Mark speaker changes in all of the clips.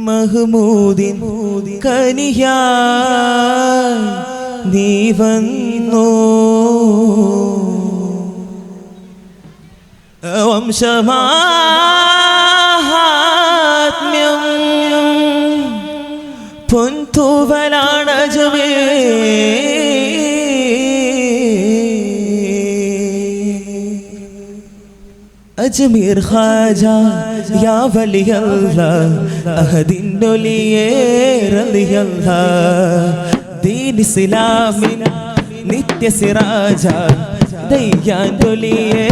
Speaker 1: മഹ്മൂദിൻ കനിയായി നീ വന്നു വംശമാഹാത്മ്യം പൊൻതൂവലാണ് അജ്മീർ ഖാജ യാ വലിയല്ലാഹ് അഹദിന്നൊലിയേ റളിയല്ലാഹ് ദീൻ ഇസ്ലാമിൻ നിത്യ സിറാജ ദയ്യാൻതൊലിയേ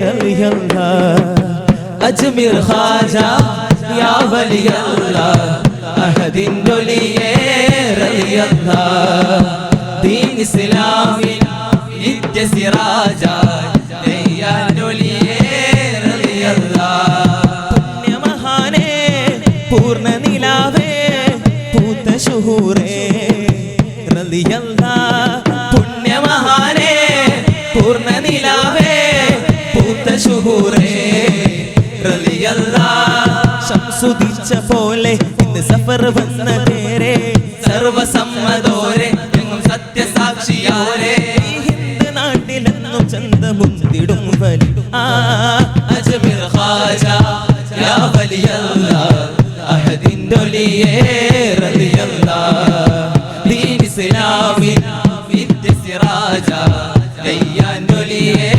Speaker 1: റളിയല്ലാഹ് അജ്മീർ ഖാജ യാ വലിയല്ലാഹ് അഹദിന്നൊലിയേ റളിയല്ലാഹ് ദീൻ ഇസ്ലാമിൻ നിത്യ സിറാജ പുണ്യമഹാനേ പൂർണ്ണ നിലാവേ പൂത്ത ശുഹൂറേ റളിയല്ലാഹ് പുണ്യമഹാനേ പൂർണ്ണ നിലാവേ പൂത്ത ശുഹൂറേ റളിയല്ലാഹ് ശംസുദിച്ച പോലെ ഇന്ന് സഫർ വന്ന പേരെ സർവസമ്മതോരെ എങ്ങും സത്യസാക്ഷിയോരെ ഹിന്ദ് നാട്ടിലെന്നും ചന്തമുന്തിടും വലി അജ്മീർ ഖാജ യാ വലിയല്ലാഹ് അഹദിന്നൊലിയേ റളിയല്ലാഹ് ദീൻ ഇസ്ലാമിൻ നിത്യ സിറാജ ദയ്യാൻതൊലിയേ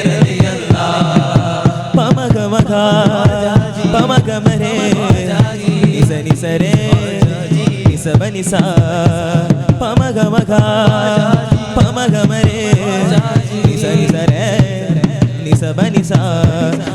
Speaker 1: റളിയല്ലാഹ് പമഗമഗ പമഗമരേ നിസ നിസരേ നിസബനിസ പമഗമഗ പമഗമരേ നിസ നിസരേ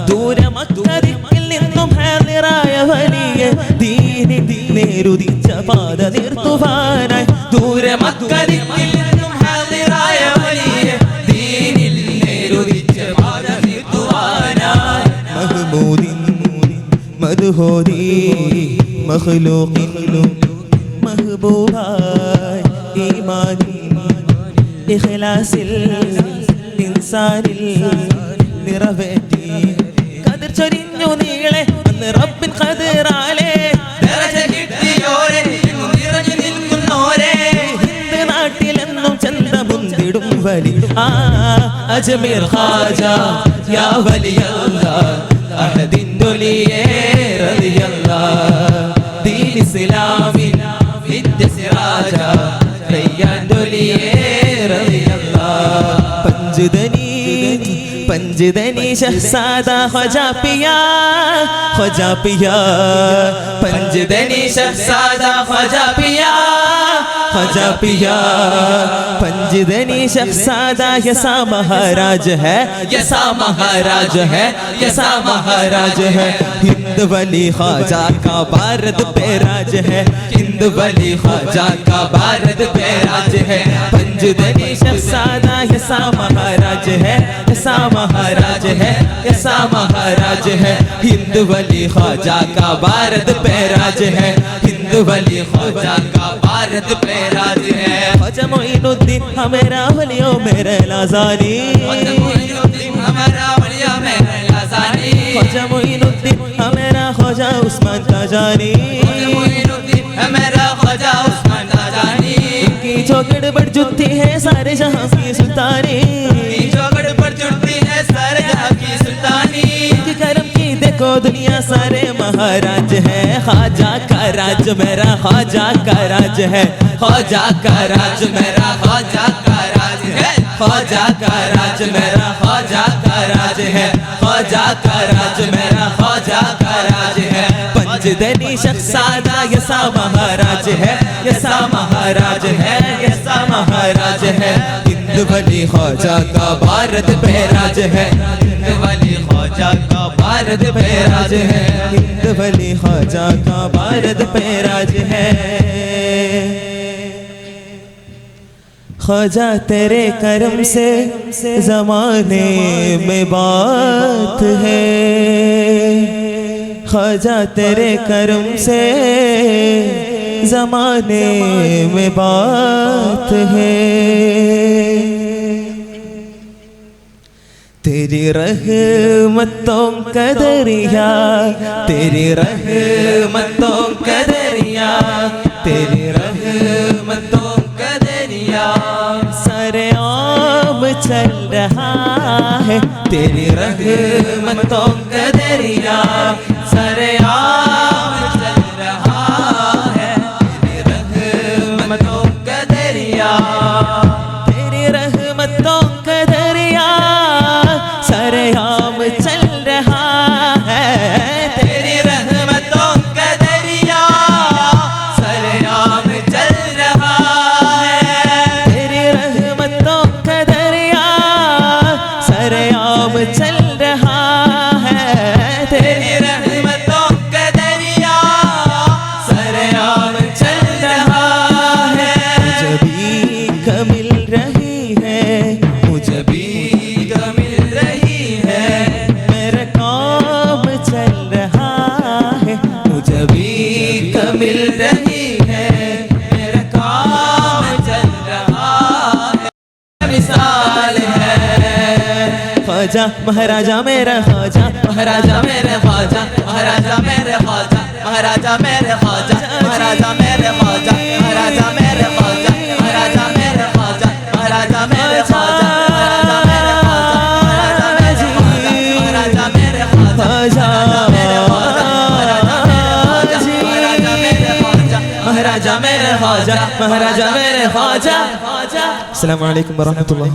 Speaker 1: ദൂരെ മക്കയിൽ നിന്നും ഹാദിറായ വലിയ ദീനിൽ നേരുദിച്ച പാത നിർത്തുവാനായി ദൂരെ മക്കയിൽ നിന്നും ഹാദിറായ വലിയ ദീനിൽ നേരുദിച്ച പാത നിർത്തുവാനായി മഹ്മൂദിൻ മദ്ഹൂദി മഖ്ലൂഖിൻ മഹ്ബൂബായി ഈമാനിൻ ഇഖ്ലാസിൽ ഇൻസാനിൽ നിറവേറ്റി കതിർ ചൊരിഞ്ഞു നീളെ അന്ന് റബ്ബിൻ ഖദറാലേ ദറജ കിട്ടിയോരെ നിറഞ്ഞു നിൽക്കുന്നോരെ ഹിന്ദ് നാട്ടിലെന്നും ചന്തമുന്തിടും വലി അജ്മീർ ഖാജ യാ വലിയല്ലാഹ് അഹദിന്നൊലിയേ റളിയല്ലാഹ് ദീൻ ഇസ്ലാമിൻ നിത്യ സിറാജ ദയ്യാൻതൊലിയേ റളിയല്ലാഹ് पंजदनी शहजादा ख्वाजा पिया पंजदनी शहजादा ख्वाजा पिया पंजदनी शहजादा यसा महाराज है यसा महाराज है यसा महाराज है हिंद वली ख्वाजा का भारत पे राज है हिंद वली ख्वाजा का भारत पे राज है पंजदनी शहजादा यसा महाराज है यसा महाराज है यसा महाराज है हिंद वली ख्वाजा का भारत पे राज है हिंद वली ख्वाजा का भारत पे राज है ख्वाजा मोइनुद्दीन हमेरा वलियो मेरे लाज़ानी ख्वाजा मोइनुद्दीन हमेरा वलियो मेरे लाज़ानी ख्वाजा मोइनुद्दीन हमेरा ख्वाजा उस्मान ताजानी ख्वाजा मोइनुद्दीन हमेरा ख्वाजा उस्मान ताजानी की चौकड़ पर जुत्ती है सारे जहां की सुल्तानी की चौकड़ पर जुत्ती है सारे जहां की सुल्तानी की करम की देखो दुनिया सारे महाराज है ख्वाजा का राज मेरा ख्वाजा का राज है ख्वाजा का राज मेरा ख्वाजा का राज है ख्वाजा का राज मेरा ख्वाजा का राज है ख्वाजा का राज मेरा ख्वाजा का राज है पंजदनी शहजादा यसा महाराज है यसा महाराज है यसा महाराज है हिंद वली ख्वाजा का भारत पे राज है हिंद वली ख्वाजा का भारत पे राज है हिंद वली ख्वाजा का भारत पे राज है ख्वाजा तेरे करम से ज़माने में बात है ख्वाजा तेरे करम से ज़माने में बात है तेरी रहमतों का दरिया, तेरी रहमतों का दरिया, तेरी रहमतों का दरिया सरे आम चल रहा है। तेरी रहमतों का दरिया सरे आम चल रहा है। तेरी रहमतों का दरिया, तेरी रहमतों का दरिया सरेआम चल रहा है। तेरी रहमतों का दरिया सरेआम चल रहा है। तेरी रहमतों का दरिया सरेआम चल रहा है। तेरी रहमतों का दरिया सरेआम चल रहा है। मुझे भी मिल रही है, मुझे भी मिल रही है, मेरा काम चल रहा है। मुझे भी मिल रही है, मेरा काम चल रहा है। मिसाल है ख्वाजा महाराजा मेरा ख्वाजा, महाराजा मेरे ख्वाजा, महाराजा मेरे ख्वाजा, महाराजा मेरे ख्वाजा, महाराजा मेरे ख्वाजा, महाराजा मेरे ख्वाजा, महाराजा मेरे ख्वाजा, महाराजा मेरे ख्वाजा, महाराजा मेरे ख्वाजा, महाराजा मेरे ख्वाजा, महाराजा मेरे ख्वाजा। अस्सलामु अलैकुम वरहमतुल्लाह।